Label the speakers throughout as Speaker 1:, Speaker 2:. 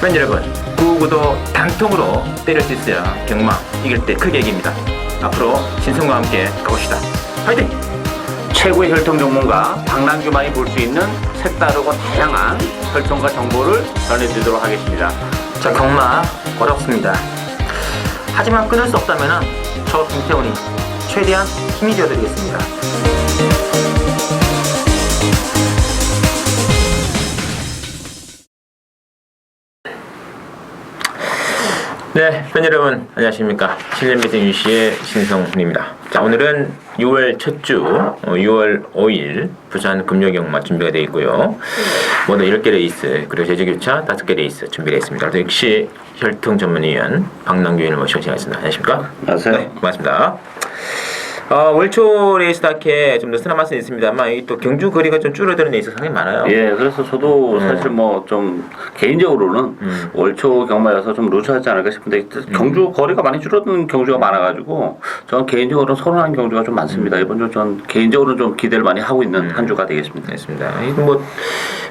Speaker 1: 팬 여러분, 9구도 단통으로 때릴 수 있어야 경마 이길 때 크게 이깁니다. 앞으로 신성과 함께 가봅시다. 화이팅!
Speaker 2: 최고의 혈통 전문가 박남규만이 볼 수 있는 색다르고 다양한 혈통과 정보를 전해드리도록 하겠습니다.
Speaker 1: 자, 경마 어렵습니다. 하지만 끊을 수 없다면 저 김태훈이 최대한 힘이 되어드리겠습니다. 네, 팬 여러분 안녕하십니까. 실내매생 유시의 신성훈입니다. 자, 오늘은 6월 첫 주 6월 5일 부산 금요경마 준비가 되어 있고요. 모두 10개 레이스 그리고 제주교차 5개 레이스 준비가 있습니다. 그래서 역시 혈통 전문위원 박남규님을 모시고 진행하겠습니다. 안녕하십니까?
Speaker 2: 안녕하세요.
Speaker 1: 네, 고맙습니다. 월초 레이스 다케 좀 느슨한 맛은 있습니다만 이 또 경주 거리가 좀 줄어드는 레이스 상당히 많아요.
Speaker 2: 예, 그래서 저도 사실 뭐 좀 개인적으로는 월초 경마여서 좀 루즈하지 않을까 싶은데 경주 거리가 많이 줄어드는 경주가 많아가지고 저는 개인적으로 선호하는 경주가 좀 많습니다. 이번 주 전 개인적으로 좀 기대를 많이 하고 있는 한 주가 되겠습니다.
Speaker 1: 알겠습니다. 이거 뭐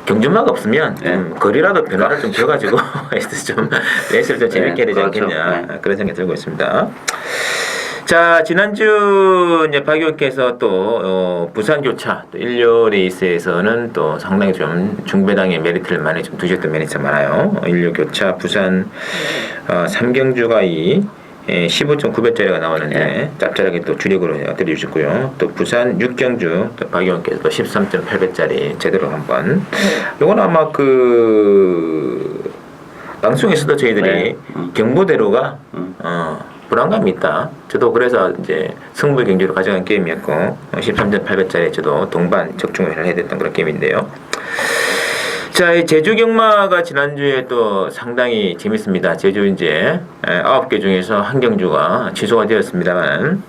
Speaker 1: 경주마가 없으면 거리라도 변화를 좀 줘가지고 좀 레이스를 좀 재밌게 해야 되지
Speaker 2: 그렇죠.
Speaker 1: 않겠냐 그런 생각이 들고 있습니다. 자, 지난주 이제 박 의원께서 또 부산 교차 또 일요 레이스에서는 또 상당히 좀 중배당의 메리트를 많이 좀 두셨던 메리트가 많아요. 일요 교차 부산 3경주가 이 15.9배짜리가 나왔는데 짭짤하게 또 주력으로 들여주셨고요. 또 부산 6경주 또 박 의원께서 또 13.8배짜리 제대로 한번 요건 아마 그 방송에서도 저희들이 경보대로가 불안감이 있다. 저도 그래서 이제 승부 경기로 가져간 게임이었고 13.8배짜리 저도 동반 적중을 해야 됐던 그런 게임인데요. 자, 이 제주 경마가 지난주에 또 상당히 재밌습니다. 제주 이제 9개 중에서 한 경주가 취소가 되었습니다만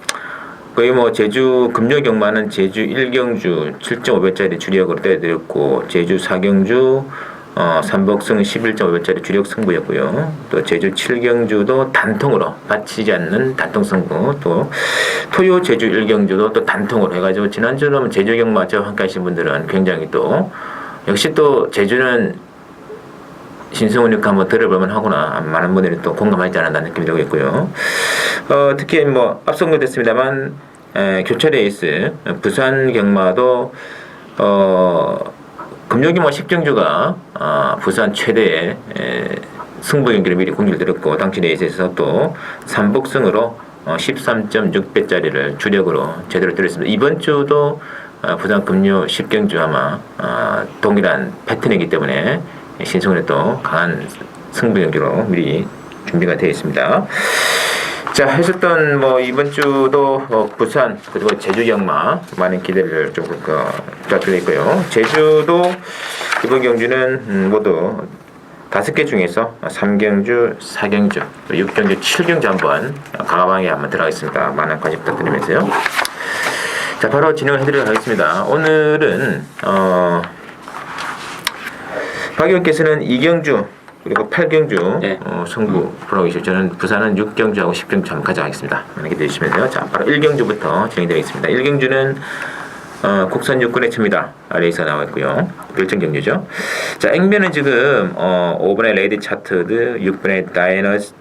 Speaker 1: 거의 뭐 제주 금요 경마는 제주 1경주 7.5배짜리 주력으로 떼어드렸고 제주 4경주 삼복승 11.5배짜리 주력 승부였고요. 또 제주 7경주도 단통으로 받치지 않는 단통 승부, 또 토요 제주 1경주도 또 단통으로 해가지고 지난주는 제주 경마 저와 함께 하신 분들은 굉장히 또 역시 또 제주는 신승훈이가 한번 들어볼만 하구나 많은 분들이 또 공감하지 않았다는 느낌이 들고 있고요. 특히 뭐 앞선거 됐습니다만 교차 레이스 부산 경마도 금요기마 10경주가 부산 최대의 승부 경기를 미리 공지를 드렸고 당시 레이스에서 또 삼복승으로 13.6배짜리를 주력으로 제대로 드렸습니다. 이번 주도 부산 금요 10경주 아마 동일한 패턴이기 때문에 신승훈의 또 강한 승부 경기로 미리 준비가 되어 있습니다. 자, 했었던 뭐 이번 주도 부산 그리고 제주 경마 많은 기대를 좀 부탁드려 있고요. 제주도 이번 경주는 모두 5개 중에서 3경주, 4경주, 6경주, 7경주 한번 가방에 한번 들어가겠습니다. 많은 관심 부탁드리면서요. 자, 바로 진행을 해드리도록 하겠습니다. 오늘은 박 의원께서는 2경주 그리고 8경주 승부 프로그램 저는 부산은 6경주하고 10경주 한번 가져가겠습니다. 많이 기대해 주시면서요. 자, 바로 1경주부터 진행되겠습니다. 1경주는 국산 육군의 첨이다 레이스가 나와 있고요. 결정경주죠. 자, 액면은 지금 5번의 레이디 차트드, 6번의 다이너스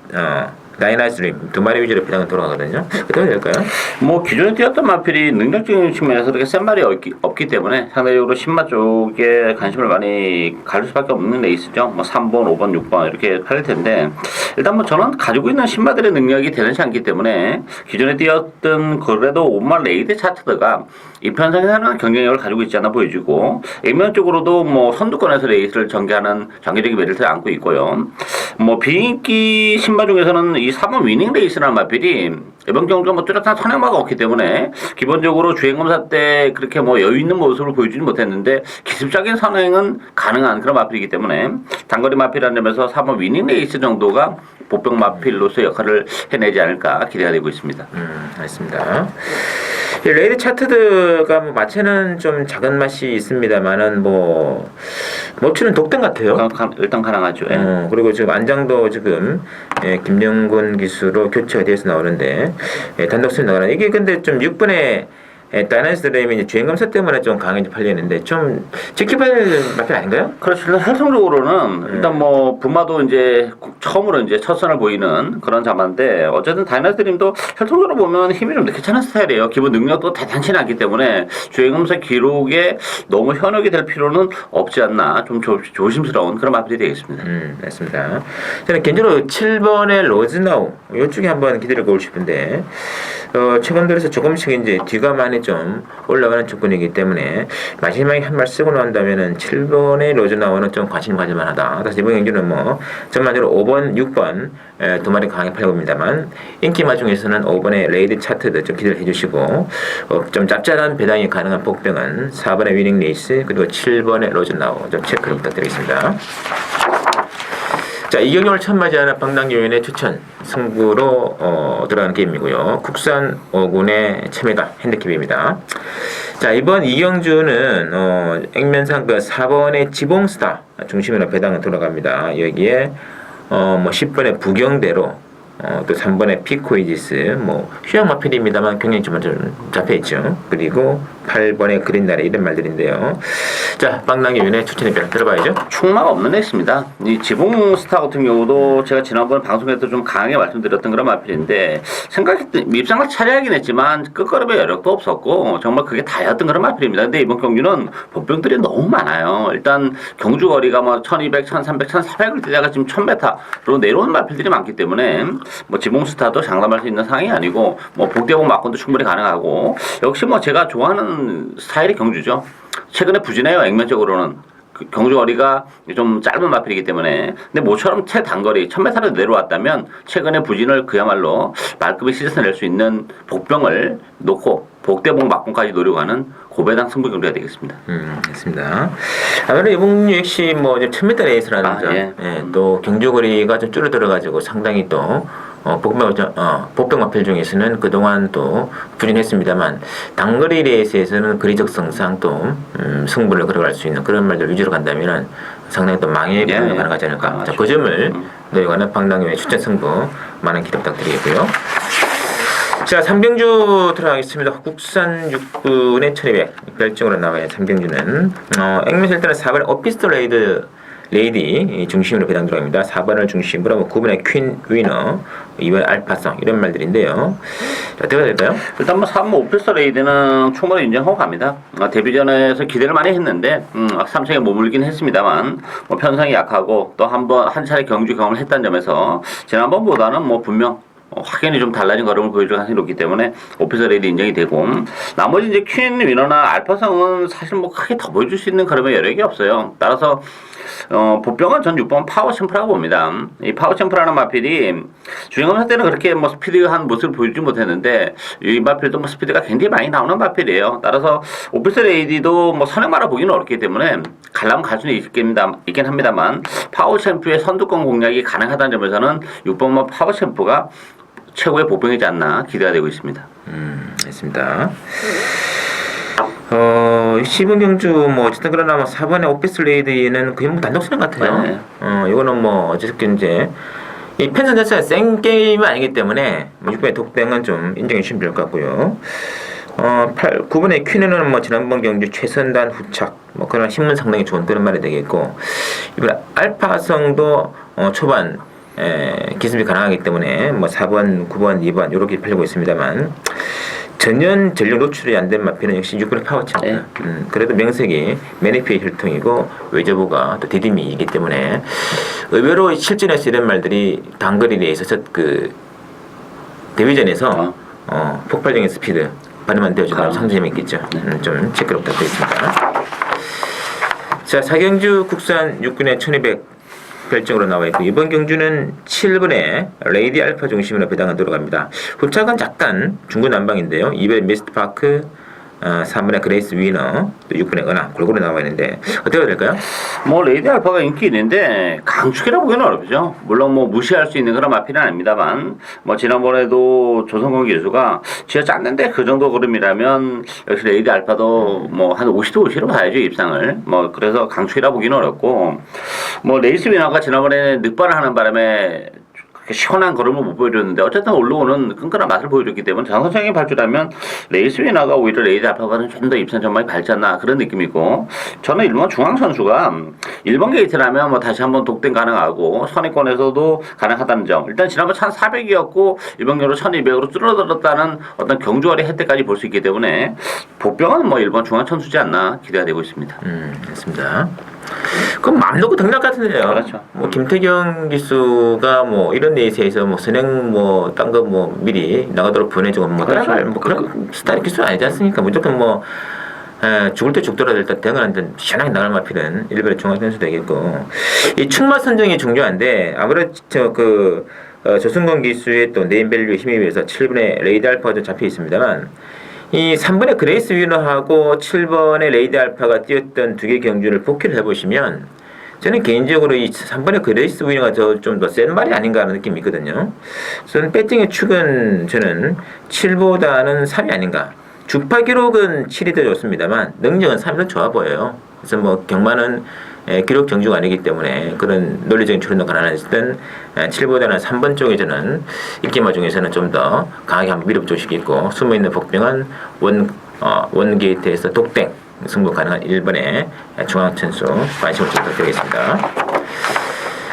Speaker 1: 드림 두 마리 위주로 배당은 돌아가거든요. 어떻게 될까요?
Speaker 2: 뭐 기존에 뛰었던 마필이 능력적인 측면에서 그렇게 센 말이 없기 때문에 상대적으로 신마 쪽에 관심을 많이 가질 수밖에 없는 레이스죠. 뭐 3번, 5번, 6번 이렇게 팔릴 텐데 일단 뭐 저는 가지고 있는 신마들의 능력이 대단치 않기 때문에 기존에 뛰었던 그래도 5번 레이드 차트드가 이 편성에서는 경쟁력을 가지고 있지 않아 보여지고 액면적으로도 뭐 선두권에서 레이스를 전개하는 장기적인 메리트를 안고 있고요. 뭐 비인기 신마 중에서는 이 3번 위닝 레이스라는 마필이 이번 경주가 뭐 뚜렷한 선행마가 없기 때문에 기본적으로 주행검사 때 그렇게 뭐 여유 있는 모습을 보여주지 못했는데 기습적인 선행은 가능한 그런 마필이기 때문에 단거리 마필이라는 점에서 3번 위닝 레이스 정도가 보병 마필로서 역할을 해내지 않을까 기대가 되고 있습니다.
Speaker 1: 알겠습니다. 레이드 차트드가 뭐 마체는 좀 작은 맛이 있습니다만은 뭐 모추는 독등 같아요.
Speaker 2: 일단 가능하죠.
Speaker 1: 그리고 지금 안장도 지금 김영곤 기수로 교체가 되어서 나오는데 단독 승 나가는 이게 근데 좀 6분에 다이너스 드림이 이제 주행 검사 때문에 좀 강하게 팔리는데 좀 지켜봐야 될 마필 아닌가요?
Speaker 2: 그렇죠. 일단 혈통적으로는 일단 뭐 분마도 이제 처음으로 이제 첫 선을 보이는 그런 자마인데 어쨌든 다이너스 드림도 혈통적으로 보면 힘이 좀 괜찮은 스타일이에요. 기본 능력도 대단치는 않기 때문에 주행검사 기록에 너무 현혹이 될 필요는 없지 않나 좀 조심스러운 그런 마필이 되겠습니다.
Speaker 1: 맞습니다. 저는 개인적으로 7번의 로즈나우 이쪽에 한번 기대를 걸고 싶은데 최근 들어서 조금씩 이제 뒤가 많이 좀 올라가는 조건이기 때문에 마지막에 한 발 쓰고 나온다면은 7번의 로즈나우는 좀 관심 가질 만하다. 그래서 이번 경주는 뭐 전반적으로 5번, 6번 두 마리 강하게 팔고 봅니다만 인기마 중에서는 5번의 레이드 차트도 좀 기대를 해주시고 좀 짭짤한 배당이 가능한 복병은 4번의 위닝 레이스 그리고 7번의 로즈나우 좀 체크를 부탁드리겠습니다. 자, 이경영을 처음 맞이하는 방랑요인의 추천 승부로 들어가는 게임이고요. 국산 5군의 체메가 핸디캡입니다. 자, 이번 이경주는 액면상 그 4번의 지봉스타 중심으로 배당을 돌아갑니다. 여기에 뭐 10번의 부경대로 또 3번의 피코이지스 뭐 휴양 마필입니다만 굉장히 좀 잡혀있죠. 그리고 8번의 그린나래 이런 말들인데요. 자, 방랑요인의 추천의 별 들어봐야죠.
Speaker 2: 충마가 없는 애입니다. 이 지붕스타 같은 경우도 제가 지난번 방송에서 좀 강하게 말씀드렸던 그런 마필인데 생각했던 밉상을 차려하긴 했지만 끝걸음의 여력도 없었고 정말 그게 다였던 그런 마필입니다. 근데 이번 경기는 복병들이 너무 많아요. 일단 경주 거리가 뭐 1200, 1300, 1400을 뛰다가 지금 1000m로 내려오는 마필들이 많기 때문에 뭐 지붕스타도 장담할 수 있는 상황이 아니고 뭐 복대복 막건도 충분히 가능하고 역시 뭐 제가 좋아하는 스타일이 경주죠. 최근에 부진해요. 액면적으로는 경주 거리가 좀 짧은 마필이기 때문에 근데 모처럼 최단거리 1000m로 내려왔다면 최근에 부진을 그야말로 말끔히 씻어낼 수 있는 복병을 놓고 복대복 막공까지 노려가는 고배당 승부 경기가 되겠습니다.
Speaker 1: 됐습니다. 아무래도 이번 역시 뭐 1000m 레이스라는 점, 예, 또 경주 거리가 좀 줄어들어가지고 상당히 또 복병 마필 중에서는 그동안 또 부진했습니다만 단거리 레이스에서는 거리적성상 또 승부를 걸어갈 수 있는 그런 말들 위주로 간다면은 상당히 또 망의 부분이 가능하지 않을까. 자, 그 점을 너희가는 방랑요의 추천 승부 많은 기대 부탁드리겠고요. 자, 삼병주 들어가겠습니다. 국산 6분의 1200 별정으로 나와요. 삼병주는 액면에서 일단은 4번의 오피스톨 레이디 중심으로 배당 들어갑니다. 4번을 중심으로 9번의 퀸 위너, 2번 알파성 이런 말들인데요. 자, 어떻게 될까요?
Speaker 2: 일단 뭐 3번 오피스톨 레이디는 충분히 인정하고 갑니다. 데뷔전에서 기대를 많이 했는데 3승에 머물긴 했습니다만 뭐 편성이 약하고 또 한 차례 경주 경험을 했다는 점에서 지난번보다는 뭐 분명 확연히 좀 달라진 걸음을 보여줄 가능성이 높기 때문에 오피서 레이드 인정이 되고 나머지 이제 퀸 위너나 알파성은 사실 뭐 크게 더 보여줄 수 있는 그런 여력이 없어요. 따라서 보병은 전 6번 파워 챔프라고 봅니다. 이 파워 챔프라는 마필이 주행검사 때는 그렇게 뭐 스피드한 모습을 보여주지 못했는데 이 마필도 뭐 스피드가 굉장히 많이 나오는 마필이에요. 따라서 오피서 레이디도 뭐 선행마라 보기는 어렵기 때문에 가려면 갈 수는 있긴 합니다만 파워 챔프의 선두권 공략이 가능하다는 점에서는 6번 파워 챔프가 최고의 보병이지 않나 기대가 되고 있습니다.
Speaker 1: 알겠습니다. 시분 경주 뭐 어쨌든 그러나 뭐 4번의 오피스 레이드는 거의 뭐 단독선행 같아요.
Speaker 2: 네.
Speaker 1: 이거는 뭐 어쨌든 이제 이 펜션 자체가 센 게임은 아니기 때문에 뭐 6번의 독병은 좀 인정해 주시면 될 것 같고요. 9번의 퀸은 뭐 지난번 경주 최선단 후착 뭐 그런 힘은 상당히 좋은 그런 말이 되겠고 이번 알파성도 초반 기습이 가능하기 때문에 뭐 4번, 9번, 2번 이렇게 팔리고 있습니다만 전년 전력 노출이 안 된 마필은 역시 6번의 파워챔프. 그래도 명색이 매니피의 혈통이고 외저부가 또 디디미이기 때문에 의외로 실전에서 이런 말들이 단거리에 있어서 그 데뷔전에서 폭발적인 스피드 발휘만 되어준다면 상당히 재미있겠죠. 좀 체크를 부탁드리겠습니다. 자, 사경주 국산 6군의 1200 별정으로 나와 있고 이번 경주는 7번의 레이디 알파 중심으로 배당을 들어갑니다. 후착은 약간 중구난방인데요. 2번의 미스트파크, 3번의 그레이스 위너, 또 6번의 은하 골고루 나와 있는데 어떻게 해야 될까요?
Speaker 2: 뭐 레이디 알파가 인기 있는데 강축이라고 보기는 어렵죠. 물론 뭐 무시할 수 있는 그런 마필은 아닙니다만 뭐 지난번에도 조성권 기수가 진짜 짰는데 그 정도 걸음이라면 역시 레이디 알파도 뭐 한 50도 50로 봐야죠 입상을. 뭐 그래서 강축이라고 보기는 어렵고 뭐 레이스 위너가 지난번에 늑발을 하는 바람에 시원한 걸음을 못 보여줬는데 어쨌든 올라오는 끈끈한 맛을 보여줬기 때문에 장선생이 발주라면 레이스 위너가 오히려 레이드 알파가는 좀 더 입선 전망이 밝지 않나 그런 느낌이고 저는 일본 중앙 선수가 1번 게이트라면 뭐 다시 한번 독대 가능하고 선의권에서도 가능하다는 점 일단 지난번 1400이었고 이번 경우로 1200으로 줄어들었다는 어떤 경주거리 혜택까지 볼 수 있기 때문에 복병은 뭐 일본 중앙 선수지 않나 기대가 되고 있습니다.
Speaker 1: 그렇습니다. 그럼 맘 놓고 등락 같은데요.
Speaker 2: 그렇죠.
Speaker 1: 뭐 김태경 기수가 뭐 이런 레이스에서 뭐 선행 뭐 딴 거 뭐 미리 나가도록 보내주고 뭐
Speaker 2: 그렇죠.
Speaker 1: 따라갈 뭐 그런 스타일 기수 아니지 않습니까? 무조건 뭐 죽을 때 죽더라도 일단 대응하는데 시원하게 나갈 마필은 일본의 중앙 선수 되겠고 이 출마 선정이 중요한데 아무래도 조승건 기수의 또 네임밸류에 힘에 비해서 7분의 레이드 알파가 좀 잡혀 있습니다만 이 3번의 그레이스 위너하고 7번의 레이드 알파가 뛰었던 두 개 경주를 복귀를 해보시면 저는 개인적으로 이 3번의 그레이스 위너가 좀 더 센 말이 아닌가 하는 느낌이 있거든요. 저는 배팅의 축은 저는 7보다는 3이 아닌가. 주파 기록은 7이 더 좋습니다만 능력은 3이 더 좋아 보여요. 그래서 뭐 경마는 기록 경주가 아니기 때문에 그런 논리적인 추론도 가능했을 땐 7보다는 3번 쪽에 저는 인기마 중에서는 좀 더 강하게 한번 밀어붙이고 숨어있는 복병은 원 게이트에서 독땡 승부 가능한 1번의 중앙천수 관심을 좀 부탁드리겠습니다.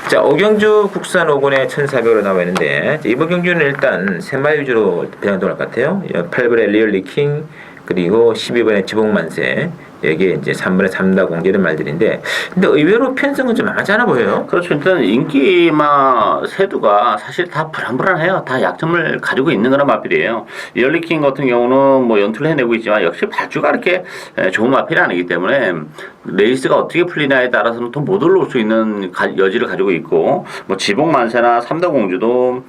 Speaker 1: 자, 오경주 국산 5군에 1,400으로 나와 있는데 이번 경주는 일단 3마리 위주로 배당될 것 같아요. 8번의 리얼리킹 그리고 12번의 지복만세 여기에 이제 3번의 3다공 이런 말들인데 근데 의외로 편성은 좀 만만치 않아 보여요.
Speaker 2: 그렇죠. 일단 인기마 세두가 사실 다 불안불안해요. 다 약점을 가지고 있는 그런 마필이에요. 리얼리킹 같은 경우는 뭐 연투를 해내고 있지만 역시 발주가 이렇게 좋은 마필이 아니기 때문에 레이스가 어떻게 풀리냐에 따라서는 더 못 올라올 수 있는 여지를 가지고 있고 뭐 지복만세나 삼다공주도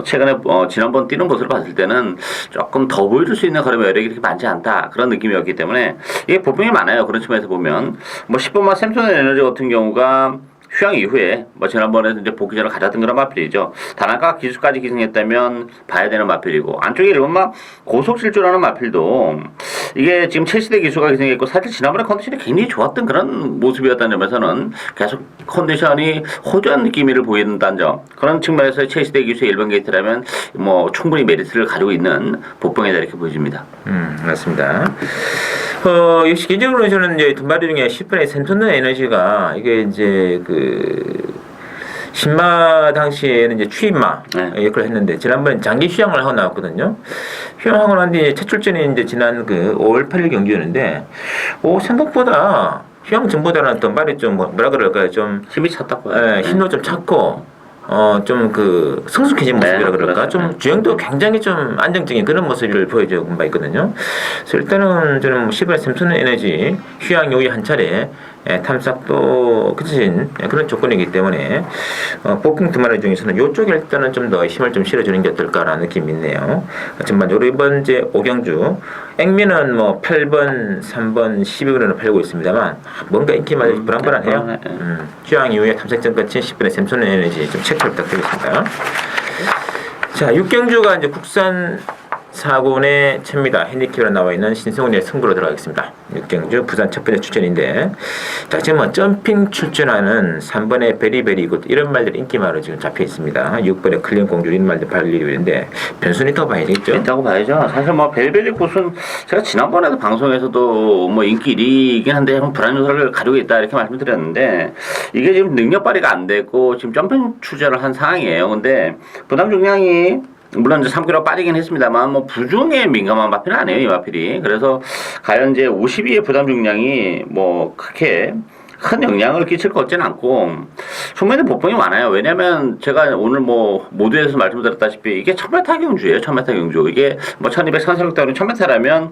Speaker 2: 최근에 지난번 뛰는 모습을 봤을 때는 조금 더 보여줄 수 있는 그런 여력이 그렇게 많지 않다 그런 느낌이었기 때문에 이게 보병이 많아요. 그런 측면에서 보면 뭐 10번마 샘손 에너지 같은 경우가 휴양 이후에 뭐 지난번에 이제 복귀전을 가졌던 그런 마필이죠. 단아가 기수까지 기승했다면 봐야 되는 마필이고 안쪽에 1번마 고속 질주라는 마필도 이게 지금 첼시대 기수가 기승했고 사실 지난번에 컨디션이 굉장히 좋았던 그런 모습이었다는 점에서는 계속 컨디션이 호전한 느낌을 보인다는 점 그런 측면에서 첼시대 기수의 1번 게이트라면 뭐 충분히 메리트를 가지고 있는 복병이다 이렇게 보여집니다.
Speaker 1: 맞습니다. 역시 개인적으로 저는 이제 두 마리 중에 10번의 센토너 에너지가 이게 이제 신마 당시에는 이제 추임마 역할을 했는데 지난번에 장기 휴양을 하고 나왔거든요. 휴양하고 난 뒤에 첫 출전이 이제 지난 5월 8일 경기였는데 생각보다 휴양 전보다는 더 말이 좀 뭐라 그럴까요? 좀
Speaker 2: 힘이 찼다고요.
Speaker 1: 힘도 좀 찼고 좀 성숙해진 모습이라 그럴까?
Speaker 2: 그렇죠.
Speaker 1: 좀 주행도 굉장히 좀 안정적인 그런 모습을 보여주고 바 있거든요. 그래서 일단은 저는 10번의 샘슨 에너지 휴양 요일 한 차례 탐색도 그친 그런 조건이기 때문에 복싱 두 마리 중에서는 이쪽에 일단은 좀 더 힘을 좀 실어주는 게 어떨까라는 느낌이 있네요. 전반적으로 이번 이제 오경주 액면은 뭐 8번, 3번, 12번으로 팔고 있습니다만 뭔가 인기마저 불안불안해요. 휴양 이후에 탐색전 끝인 10번의 샘슨 에너지 좀 체크를 부탁드리겠습니다. 자, 육경주가 이제 국산 4군의 챕니다. 핸디캡으로 나와 있는 신성훈의 승부로 들어가겠습니다. 육경주 부산 첫 번째 출전인데 자, 지금 뭐 점핑 출전하는 3번의 베리베리 굿 이런 말들이 인기마로 지금 잡혀 있습니다. 6번의 클린 공주 이런 말들 발리고 있는데 변수는 더 봐야겠죠?
Speaker 2: 있다고 봐야죠. 사실 뭐 베리베리 굿은 제가 지난번에도 방송에서도 뭐 인기 1위이긴 한데 불안 요소를 가지고 있다 이렇게 말씀드렸는데 이게 지금 능력 발휘가 안 되고 지금 점핑 출전을 한 상황이에요. 근데 부담 중량이 물론 이제 3kg 빠지긴 했습니다만 뭐 부중에 민감한 마필은 아니에요 이 마필이. 그래서 과연 이제 52의 부담 중량이 뭐 크게 큰 영향을 끼칠 것 같지는 않고 충분히 복병이 많아요. 왜냐면 제가 오늘 뭐 모두에서 말씀드렸다시피 이게 1000m 경주예요. 1000m 경주. 이게 뭐 1200, 1400 1000m라면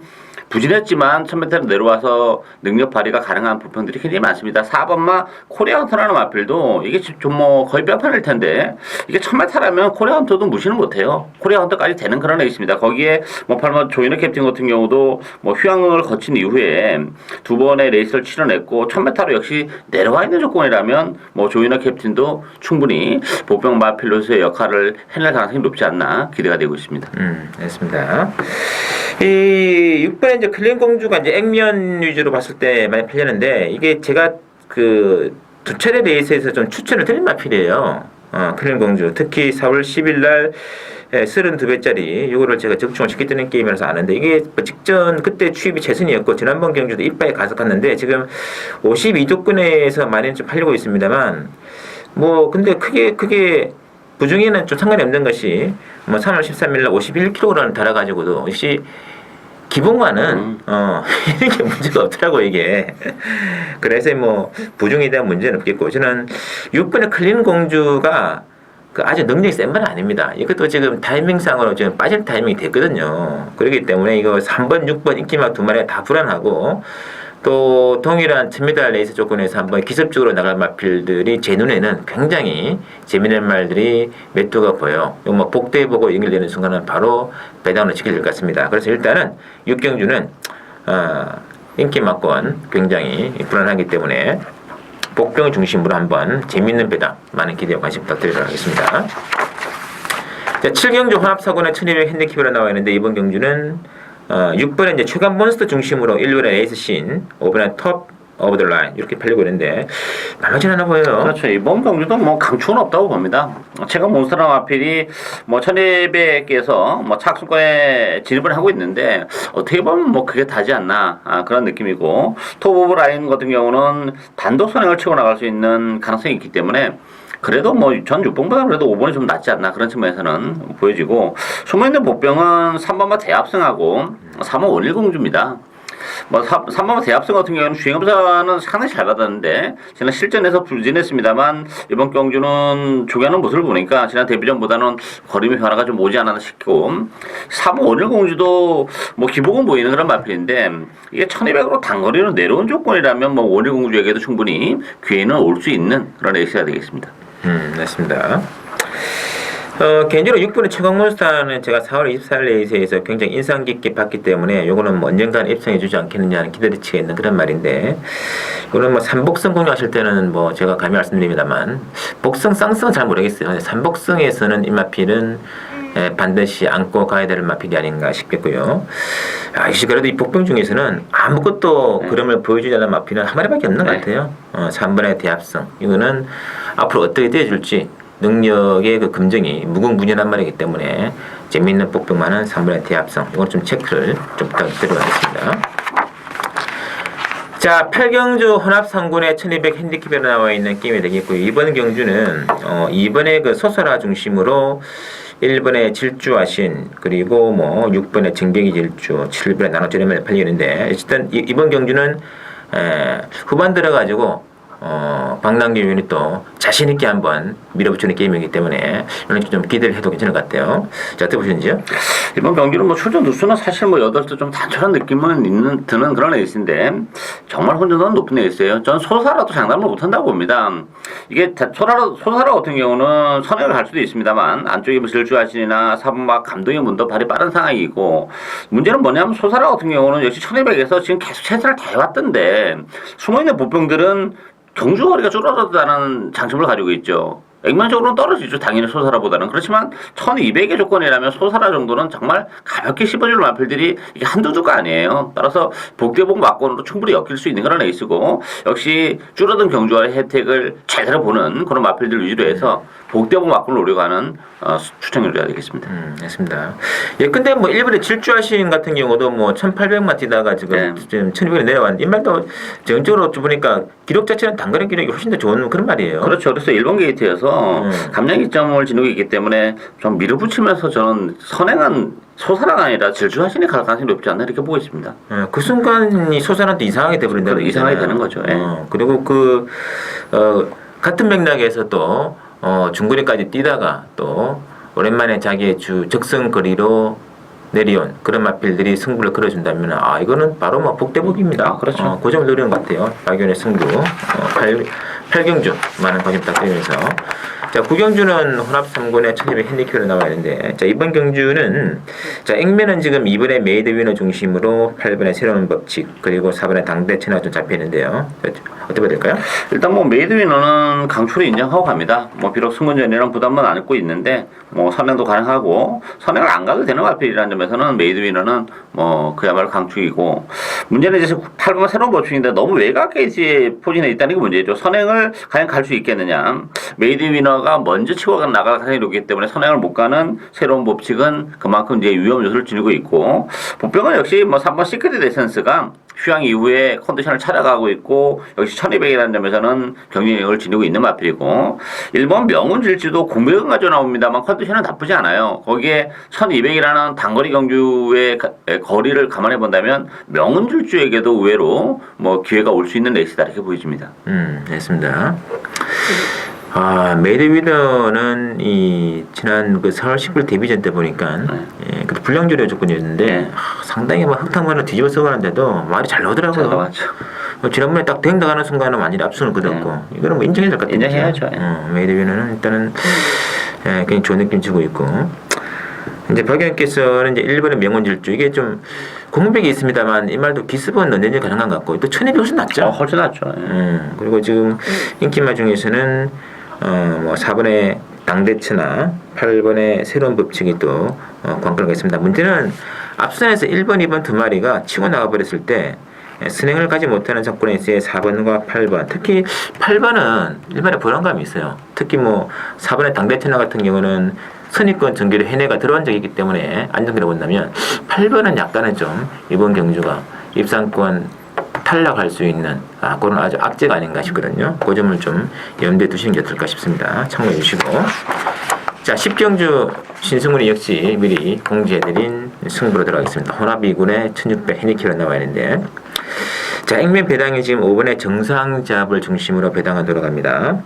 Speaker 2: 부진했지만 1000m로 내려와서 능력 발휘가 가능한 부평들이 굉장히 많습니다. 4번마 코리아 헌터라는 마필도 이게 좀 뭐 거의 뼈판일 텐데 이게 1000m라면 코리아 헌터도 무시는 못해요. 코리아 헌터까지 되는 그런 애 있습니다. 거기에 뭐 8번 조이너 캡틴 같은 경우도 뭐 휴양을 거친 이후에 두 번의 레이스를 치러냈고 1000m로 역시 내려와 있는 조건이라면 뭐 조이너 캡틴도 충분히 복병 마필로서의 역할을 해낼 가능성이 높지 않나 기대가 되고 있습니다.
Speaker 1: 알겠습니다. 이 6번에 이제 클린 공주가 이제 액면 위주로 봤을 때 많이 팔렸는데 이게 제가 두 차례 레이스에서 좀 추천을 드린 마필이에요. 클린 공주. 특히 4월 10일 날 32배짜리 이거를 제가 적중을 시켰다는 게임이라서 아는데 이게 뭐 직전 그때 추입이 최선이었고 지난번 경주도 이빠에 가서 갔는데 지금 52조권에서 많이 좀 팔리고 있습니다만 뭐 근데 크게 부중에는 좀 상관이 없는 것이 뭐 3월 13일 날 51kg을 달아가지고도 역시 기본과는 이런 게 문제가 없더라고 이게. 그래서 뭐 부중에 대한 문제는 없겠고 저는 6번의 클린 공주가 그 아주 능력이 센 건 아닙니다. 이것도 지금 타이밍상으로 지금 빠질 타이밍이 됐거든요. 그렇기 때문에 이거 3번, 6번 인기막 두 마리가 다 불안하고 또 동일한 1000m 레이스 조건에서 한번 기습적으로 나갈 마필들이 제 눈에는 굉장히 재미있는 말들이 몇 두가 보여. 이거 뭐 복대 보고 연결되는 순간은 바로 배당을 시켜야 될 것 같습니다. 그래서 일단은 6경주는 인기막권 굉장히 불안하기 때문에 복병을 중심으로 한번 재미있는 배당 많은 기대와 관심 부탁드리도록 하겠습니다. 자, 7경주 혼합사고는 1200 핸디캡으로 나와 있는데 이번 경주는 6번에 이제 최강 몬스터 중심으로 1번에 에이스 신, 5번에 톱 오브 더 라인 이렇게 팔리고 있는데 만만치 않아 보여요.
Speaker 2: 그렇죠. 이번 경주도 뭐 강추는 없다고 봅니다. 최근 몬스터랑 마필이 뭐 1200에서 뭐 착수권에 진입을 하고 있는데 어떻게 보면 뭐 그게 다지 않나 그런 느낌이고 톱 오브 라인 같은 경우는 단독 선행을 치고 나갈 수 있는 가능성이 있기 때문에 그래도 뭐 전 6번보다 그래도 5번이 좀 낫지 않나 그런 측면에서는 보여지고 숨어있는 복병은 3번과 대합승하고 3번 원일공주입니다. 뭐 3번 대합승 같은 경우는 주행검사는 상당히 잘 받았는데 지난 실전에서 부진했습니다만 이번 경주는 조개하는 모습을 보니까 지난 데뷔전보다는 거림의 변화가 좀 오지 않았나 싶고 3번 원일공주도 뭐 기복은 보이는 그런 마필인데 이게 1200으로 단거리로 내려온 조건이라면 뭐 원일공주에게도 충분히 기회는 올 수 있는 그런 레이스가 되겠습니다.
Speaker 1: 맞습니다. 개인적으로 6번의 최강 몬스터는 제가 4월 24일 레이스에서 굉장히 인상 깊게 봤기 때문에 요거는 뭐 언젠간 입성해 주지 않겠느냐 하는 기대치가 있는 그런 말인데 이거는 뭐 3복승 공략하실 때는 뭐 제가 감히 말씀드립니다만 복승 쌍승은 잘 모르겠어요. 3복승에서는 이 마필은 반드시 안고 가야 될 마필이 아닌가 싶겠고요. 역시 그래도 이 복병 중에서는 아무것도 그림을 보여주지 않는 마필은 한 마리밖에 없는 것 같아요. 3번의 대합승 이거는 앞으로 어떻게 되어줄지 능력의 그 검증이 무궁무진한 말이기 때문에 재미있는 복병만은 3번의 대합성 이걸 좀 체크를 좀 부탁드리겠습니다. 자, 8경주 혼합상군의 1200 핸디캡에 나와 있는 게임이 되겠고요. 이번 경주는 2번의 그 소설화 중심으로 1번의 질주하신 그리고 뭐 6번의 정경이 질주 7번의 나눠저렴을 팔리는데 어쨌든 이번 경주는 후반 들어가지고 박남기 의원이 또 자신있게 한번 밀어붙이는 게임이기 때문에 이런 좀 기대를 해도 괜찮을 것 같아요. 자, 어떻게 보시는지요?
Speaker 2: 이번 경기는 뭐 출전 누수는 사실 뭐 8도 좀 단촐한 느낌은 드는 그런 레이스인데 정말 혼자서는 높은 레이스예요. 전 소사라도 장담을 못한다고 봅니다. 이게 소사라 같은 경우는 선행을 갈 수도 있습니다만 안쪽에 뭐 질주하신이나 사분막 감독의 문도 발이 빠른 상황이고 문제는 뭐냐면 소사라 같은 경우는 역시 1200에서 지금 계속 최선을 다해왔던데 숨어있는 보병들은 경주 거리가 줄어들었다는 장점을 가지고 있죠. 액면적으로는 떨어지죠. 당연히 소사라보다는. 그렇지만 1200의 조건이라면 소사라 정도는 정말 가볍게 씹어줄 마필들이 이게 한두 두가 아니에요. 따라서 복대복 막권으로 충분히 엮일 수 있는 그런 레이스고 역시 줄어든 경주와의 혜택을 제대로 보는 그런 마필들 위주로 해서 복대복 막권을 노려가는 추천율이어야 되겠습니다.
Speaker 1: 맞습니다. 예, 근데 뭐 일본의 질주하신 같은 경우도 뭐 1800만 뛰다가 지금 1200에 내려왔는데 이 말도 전적으로 보니까 기록 자체는 단거리 기록이 훨씬 더 좋은 그런 말이에요.
Speaker 2: 그렇죠. 그래서 일본 게이트에서 감량 기점을 지니고 있기 때문에 좀 밀어붙이면서 저는 선행은 소사라가 아니라 질주하신이 갈 가능성이 높지 않나 이렇게 보고 있습니다.
Speaker 1: 그 순간이 소사한테 이상하게 돼버린다는
Speaker 2: 이상하게 되는 거죠.
Speaker 1: 그리고 같은 맥락에서 또 중거리까지 뛰다가 또 오랜만에 자기의 주 적성 거리로 내려온 그런 마필들이 승부를 걸어준다면 이거는 바로 뭐 복대복입니다.
Speaker 2: 그렇죠.
Speaker 1: 그 점을 노리는 것 같아요. 박연의 승부 8경주 많은 관심 부탁드리면서 자, 9경주는 혼합 3군의 1200 핸디캡으로 나와 있는데 자, 이번 경주는 자, 액면은 지금 2번의 메이드 위너 중심으로 8번의 새로운 법칙 그리고 4번의 당대 천하가 좀 잡혀 있는데요. 어떻게 봐야 될까요?
Speaker 2: 일단 뭐 메이드 위너는 강추를 인정하고 갑니다. 뭐 비록 승문전이랑 부담은 안고 있는데 뭐 선행도 가능하고 선행을 안 가도 되는 마필이라는 점에서는 메이드 위너는 뭐 그야말로 강추이고 문제는 이제 8번 새로운 법칙인데 너무 외곽 게이지의 포진에 있다는 게 문제죠. 선행을 선행을 과연 갈 수 있겠느냐. 메이드 위너가 먼저 치고 나갈 가능성이 높기 때문에 선행을 못 가는 새로운 법칙은 그만큼 이제 위험 요소를 지니고 있고, 보병은 역시 뭐 3번 시크릿 에센스가 휴양 이후에 컨디션을 찾아가고 있고, 역시 1200이라는 점에서는 경쟁력을 지니고 있는 마필이고, 1번 명운질주도 공백은 가져 나옵니다만 컨디션은 나쁘지 않아요. 거기에 1200이라는 단거리 경주의 거리를 감안해 본다면 명운질주에게도 의외로 뭐 기회가 올 수 있는 레이스다 이렇게 보여집니다.
Speaker 1: 됐습니다. 메이드 위너는 이 지난 그 4월 10일 데뷔전 때 보니까 그 불량조례 조건이었는데 상당히 막 흙탕물을 뒤집어 써가는데도 말이 잘 나오더라고요.
Speaker 2: 맞죠.
Speaker 1: 지난번에 딱 대응당하는 순간은 완전히 압승을 거뒀고 이거는 뭐 인정해야 될 것 같아요.
Speaker 2: 인정해야죠.
Speaker 1: 메이드 위너는 일단은 굉장히 좋은 느낌 주고 있고, 이제 박 의원께서는 이제 1번의 명운질주, 이게 좀 공백이 있습니다만 이 말도 기습은 언제든지 가능한 것 같고, 또 1200 훨씬 낫죠.
Speaker 2: 훨씬 낫죠.
Speaker 1: 그리고 지금 인기마 중에서는 뭐 4번의 당대체나 8번의 새로운 법칙이 또 관건을 했습니다. 문제는 앞선에서 1번, 2번 두 마리가 치고 나가버렸을 때 선행을 가지 못하는 조건에서의 4번과 8번, 특히 8번은 일반의 불안감이 있어요. 특히 뭐 4번의 당대체나 같은 경우는 선입권 전개를 해내가 들어간 적이 있기 때문에 안정기를 본다면, 8번은 약간은 좀 이번 경주가 입상권 탈락할 수 있는 그런 아주 악재가 아닌가 싶거든요. 그 점을 좀 염두에 두시는 게 어떨까 싶습니다. 참고해 주시고, 자 10경주 신승훈이 역시 미리 공지해드린 승부로 들어가겠습니다. 호나비군의 1600 헤니키로 나와야 하는데, 자 액면 배당이 지금 5번의 정상잡을 중심으로 배당을 들어갑니다.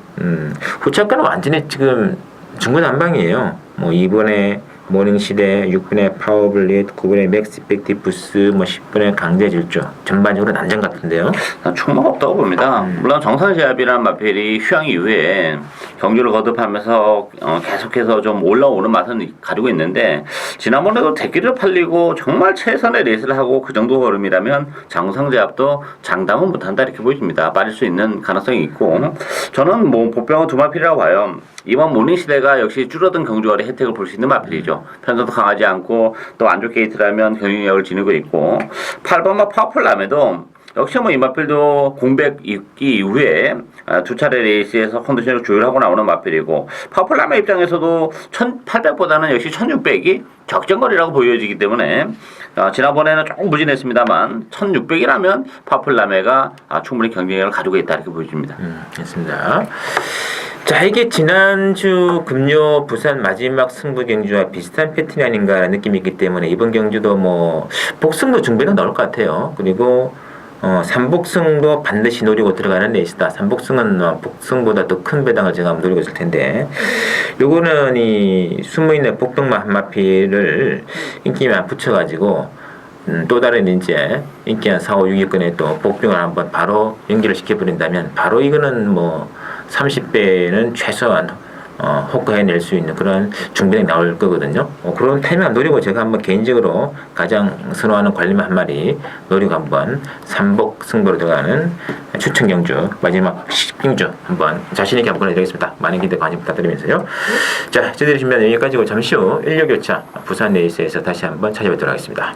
Speaker 1: 후차권은 완전히 지금 중구난방이에요. 뭐 2번에 모닝시대, 6번에 파워블릿, 9번에 맥스 이펙티브스, 뭐 10번에 강제질주, 전반적으로 난전 같은데요.
Speaker 2: 충분히 없다고 봅니다. 물론 정상제압이라는 마필이 휴양 이후에 경주를 거듭하면서 계속해서 좀 올라오는 맛은 가지고 있는데, 지난번에도 대기를 팔리고 정말 최선의 레이스를 하고 그 정도 걸음이라면 정상제압도 장담은 못한다 이렇게 보여집니다. 빠질 수 있는 가능성이 있고, 저는 뭐 보병은 두 마필이라고 봐요. 이번 모닝시대가 역시 줄어든 경주거리 혜택을 볼 수 있는 마필이죠. 편성도 강하지 않고 또 안쪽 게이트라면 경쟁력을 지니고 있고, 8번과 파워풀람에도 역시 뭐 이 마필도 공백 있기 이후에 두 차례 레이스에서 컨디션을 조율하고 나오는 마필이고, 파워풀람의 입장에서도 1800보다는 역시 1600이 적정거리라고 보여지기 때문에 지난번에는 조금 부진했습니다만 1600이라면 파워풀람회가 충분히 경쟁력을 가지고 있다 이렇게 보여집니다.
Speaker 1: 됐습니다. 자, 이게 지난주 금요 부산 마지막 승부 경주와 비슷한 패턴이 아닌가라는 느낌이 있기 때문에 이번 경주도 뭐 복승도 중배는 나올 것 같아요. 그리고 삼복승도 반드시 노리고 들어가는 레이스다. 삼복승은 복승보다 더 큰 배당을 제가 한번 노리고 있을 텐데, 요거는 이 숨어있는 복동마 한 마피를 인기만 붙여가지고 또 다른 이제 인기 한 4, 5, 6위권에 또 복병을 한번 바로 연기를 시켜버린다면, 바로 이거는 뭐 30배는 최소한 호가해낼 수 있는 그런 중배당이 나올 거거든요. 그런 타이밍을 노리고 제가 한번 개인적으로 가장 선호하는 관리만 한 마리 노리고 한번 삼복 승부로 들어가는 추천 경주 마지막 10경주 한번 자신있게 한번 보내드리겠습니다. 많은 기대 관심 부탁드리면서요. 자, 저희들이 준비한 여기까지고 잠시 후 1료교차 부산 레이스에서 다시 한번 찾아뵙도록 하겠습니다.